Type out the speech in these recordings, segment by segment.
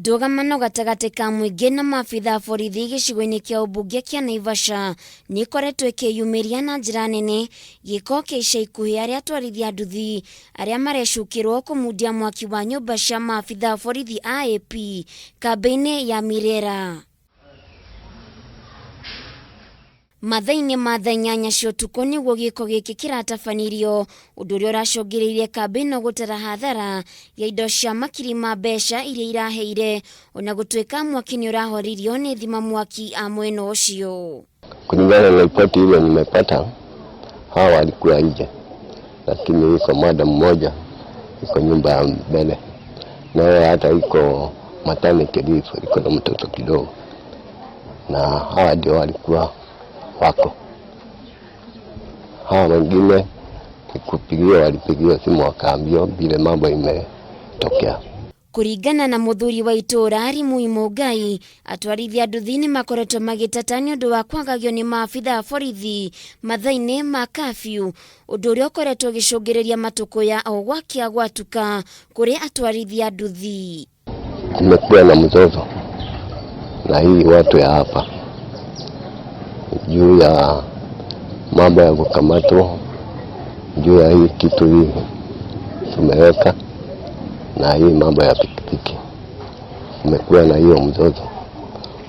Ndũgamano gatagati ka mũingĩ na maabitha borithi gĩcigo-inĩ kĩa ũmbunge kĩa Naivasha nĩkoretwo ĩkĩyumĩria na njĩra nene gĩko kĩa ica ikuhĩ arĩa atwarithia nduthi arĩa marecukĩrwo kũmundia mwaki wa nyũmba cia maabitha borithi a AP kambĩ-inĩ ya Mirera. Mathaa-inĩ ma thaa 8 cia ũtukũ nĩguo gĩko gĩkĩ kĩratabanirio, ũndũ ũrĩa ũracũngĩrĩirie kambĩ ĩno gũtara hathara ya indo cia makiri ma mbeca iria iraheire, ona gũtuĩka mwaki nĩ ũrahoririo nĩ thima mwaki a mwena ũcio. Kulingana na ripoti ile nimepata, hawa walikuwa nje, lakini iko madam mmoja iko nyumba ya mbele, na hata iko maternity leave, iko na mtoto kidogo, na hawa ndio walikuwa wako. Hawa wengine walipigiwa simu wakaambiwa vile mambo imetokea. Kuringana na muthuri wa itura Rimui Mugai, atwarithia nduthi nĩ makoretwo magĩtatania ũndũ wa kwagagio nĩ maabitha borithi mathaa-inĩ ma curfew, ũndũ ũrĩa ũkoretwo ũgĩcũngĩrĩria matũkũya o gwakia gwatuka kũrĩ atwarithia nduthi. Tumekuwa na mzozo na hii watu ya hapa juu ya mambo ya kukamatwa, juu ya hii kitu hii tumeweka, na hii mambo ya pikipiki tumekuwa na hiyo mzozo,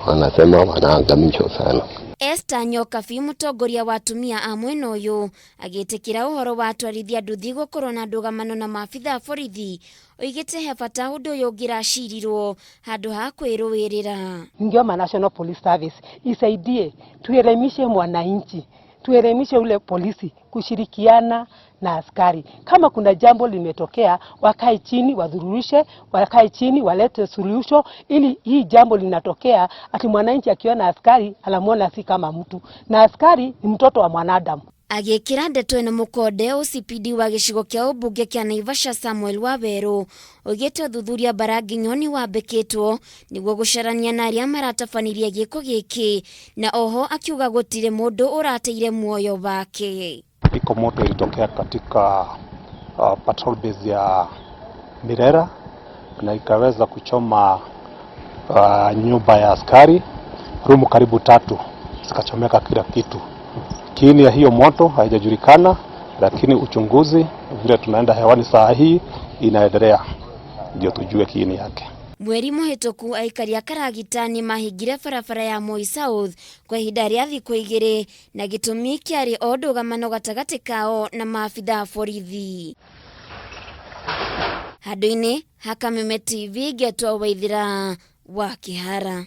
wanasema wanaangamishwa sana. Esther Nyokabi, mũtongoria wa atumia a mwena ũyũ, agĩtĩkĩra ũhoro wa atwarithia nduthi gũkorwo na ndũgamano na maabitha borithi, oigĩte he bata ũndũ ũyũ ũngĩracirirwo handũ ha kwĩrũĩrĩra. Ningeomba National Police Service isaidie, tuelimishe mwananchi, tuelimishe ule polisi kushirikiana na askari. Kama kuna jambo limetokea, wakae chini wadhururishe, wakae chini walete suluhisho, ili hii jambo linatokea ati mwananchi akiona askari anamuona si kama mtu, na askari ni mtoto wa mwanadamu. Agĩkĩra ndeto ĩno mũkonde OCPD wa gĩcigo kĩa ũmbunge kĩa Naivasha Samuel Waweru, oigĩte ũthuthuria Baranginyo nĩ wambĩkĩtwo nĩguo gũcarania na arĩa maratabanirie gĩko gĩkĩ, na oho akiuga gũtirĩ mũndũ ũrateire muoyo wake. Iko moto ilitokea katika patrol base ya Mirera na ikaweza kuchoma nyumba ya askari, rumu karibu 3 zikachomeka kila kitu. Kiini ya hiyo moto haijajulikana, lakini uchunguzi vile tunaenda hewani saa hii inaendelea ndio tujue kiini yake. Mweri mũhĩtũku aikari a Karagita nĩ mahingire barabara ya Moi South kwa ihinda rĩa thikũ 2 na gĩtũmi kĩarĩ o ndũgamano gatagatĩ kao na maabitha borithi. Handũ-inĩ ha Kameme TV, Getwa Waithira wa Kĩhara.